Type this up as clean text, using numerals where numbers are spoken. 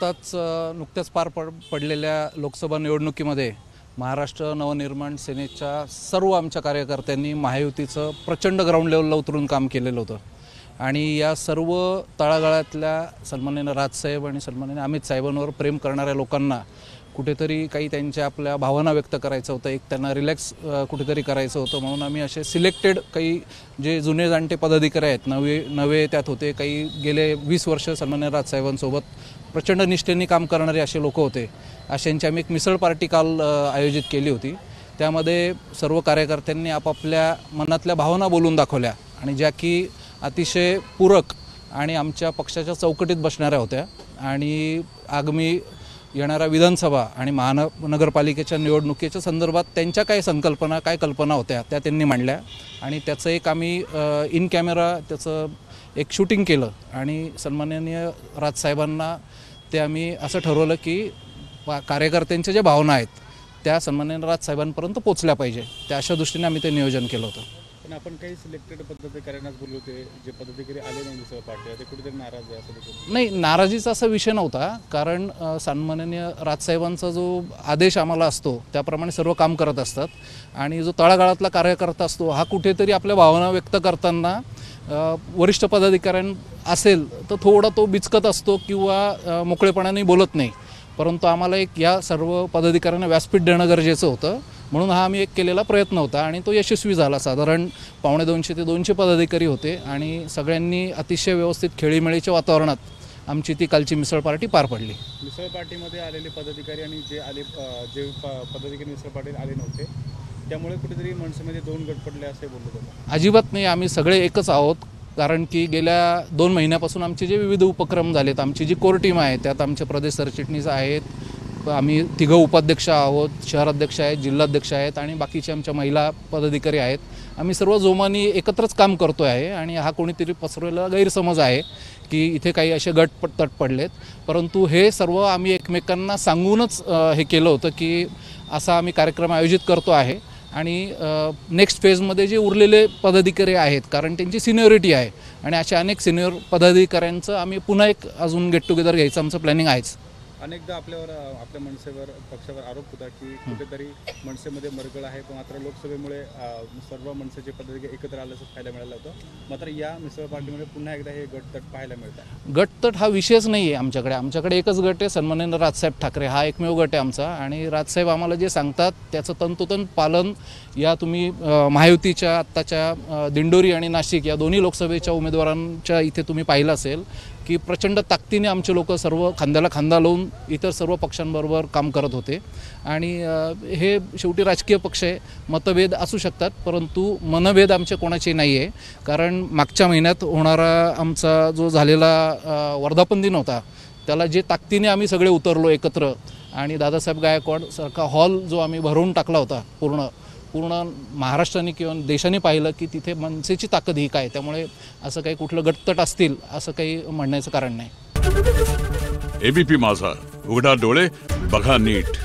नुकत्याच पार पडलेल्या लोकसभा निवडणुकीमध्ये महाराष्ट्र नवनिर्माण सेनेच्या सर्व आमच्या कार्यकर्त्यांनी महायुतीचं प्रचंड ग्राउंड लेवलला उतरून काम केलेलं होतं आणि या सर्व तळागाळातल्या सन्माननीय राजसाहेब आणि सन्माननीय अमित साहेबांवर प्रेम करणाऱ्या लोकांना कुठेतरी काही त्यांच्या आपल्या भावना व्यक्त करायचं होतं, एक त्यांना रिलॅक्स कुठेतरी करायचं होतं, म्हणून आम्ही असे सिलेक्टेड काही जे जुने जाणते पदाधिकारी आहेत, नवे त्यात होते, काही गेले 20 वर्ष सन्माननीय राजसाहेबांसोबत प्रचंड निष्ठेने काम करणारे असे लोक होते. अशांची आम्ही एक मिसळ पार्टी काल आयोजित केली होती. त्यामध्ये सर्व कार्यकर्त्यांनी आपापल्या मनातल्या भावना बोलून दाखवल्या आणि ज्या की अतिशय पूरक आणि आमच्या पक्षाच्या चौकटीत बसणाऱ्या होत्या आणि आगामी येणाऱ्या विधानसभा आणि महानगरपालिकेच्या निवडणुकीच्या संदर्भात त्यांच्या काय संकल्पना काय कल्पना होत्या त्या त्यांनी मांडल्या आणि त्याचं एक आम्ही इन कॅमेरा त्याचं एक शूटिंग केलं आणि सन्माननीय राजसाहेबांना ते आम्ही असं ठरवलं की कार्यकर्त्यांच्या ज्या भावना आहेत त्या सन्माननीय राजसाहेबांपर्यंत पोचल्या पाहिजे, त्या अशा दृष्टीने आम्ही ते नियोजन केलं होतं. पण आपण काही सिलेक्टेड पदाधिकाऱ्यांनाच बोललो होते, जे पदाधिकारी आले नाही मिसळ पार्टीला ते कुठेतरी नाराज आहे असं? नाही, नाराजीचा असा विषय नव्हता, कारण सन्माननीय राजसाहेबांचा जो आदेश आम्हाला असतो त्याप्रमाणे सर्व काम करत असतात आणि जो तळागाळातला कार्यकर्ता असतो हा कुठेतरी आपल्या भावना व्यक्त करताना वरिष्ठ पदाधिकाऱ्यां असेल तर थोडा तो बिचकत असतो किंवा मोकळेपणाने बोलत नाही, परंतु आम्हाला एक या सर्व पदाधिकाऱ्यांना व्यासपीठ देणं गरजेचं होतं, म्हणून हा आम्ही एक केलेला प्रयत्न होता आणि तो यशस्वी झाला. साधारण 150 ते 200 पदाधिकारी होते आणि सगळ्यांनी अतिशय व्यवस्थित खेळीमेळीच्या वातावरणात आमची ती कालची मिसळ पार्टी पार पडली. मिसळ पार्टीमध्ये आलेले पदाधिकारी आणि जे पदाधिकारी मिसळ पार्टीला आले नव्हते त्यामुळे कुठेतरी मनसेमध्ये 2 गट पडले असे बोललो होतो? अजिबात नाही, आम्ही सगळे एकच आहोत. कारण की गेल्या 2 महिन्यापासून आमचे जे विविध उपक्रम झालेत, आमची जी कोर टीम आहे त्यात आमचे प्रदेश सरचिटणीस आहेत, आम्ही 3 उपाध्यक्ष आहोत, शहराध्यक्ष आहेत, जिल्हाध्यक्ष आहेत आणि बाकीचे आमच्या महिला पदाधिकारी आहेत. आम्ही सर्व जोमानी एकत्रच काम करतो आहे आणि हा कोणीतरी पसरवलेला गैरसमज आहे की इथे काही असे गट तट पडलेत, परंतु हे सर्व आम्ही एकमेकांना सांगूनच हे केलं होतं की असा आम्ही कार्यक्रम आयोजित करतो आहे आणि नेक्स्ट फेजमध्ये जे उरलेले पदाधिकारी आहेत, कारण त्यांची सिनियरिटी आहे आणि अशा अनेक सिनियर पदाधिकाऱ्यांचं आम्ही पुन्हा एक अजून गेट टुगेदर घ्यायचं आमचं प्लॅनिंग आहेच. अनेकदा आपल्या मनसेवर पक्षावर आरोप होता की कुठेतरी मनसेमध्ये मरगळ आहे, पण मात्र लोकसभेमुळे सर्व मनसेचे पदाधिकारी एकत्र आल्याचं पाहायला मिळालं होतं. मात्र या मिसळ पार्टीमध्ये पुन्हा एकदा हे गटतट पाहायला मिळतात. गटतट हा विषयच नाही आहे आमच्याकडे एकच गट आहे, सन्माननीय राजसाहेब ठाकरे हा एकमेव गट आहे आमचा आणि राजसाहेब आम्हाला जे सांगतात त्याचं तंतोतंत पालन या तुम्ही महायुतीच्या आत्ताच्या दिंडोरी आणि नाशिक या दोन्ही लोकसभेच्या उमेदवारांच्या इथे तुम्ही पाहिलं असेल की प्रचंड ताकदीने आमचे लोक सर्व खांद्याला खांदा लावून इतर सर्व पक्षांबरोबर काम करत होते आणि हे शेवटी राजकीय पक्ष आहे, मतभेद असू शकतात, परंतु मनभेद आमचे कोणाचे नाही आहे. कारण मागच्या महिन्यात होणारा आमचा जो झालेला वर्धापन दिन होता त्याला जे ताकदीने आम्ही सगळे उतरलो एकत्र आणि दादासाहेब गायकवाड सारखा हॉल जो आम्ही भरवून टाकला होता पूर्ण महाराष्ट्राने किंवा देशाने पाहिलं की तिथे मनसेची ताकद ही काय, त्यामुळे असं काही कुठलं गटतट असतील असं काही म्हणण्याचं कारण नाही. एबीपी माझा, उघडा डोळे बघा नीट.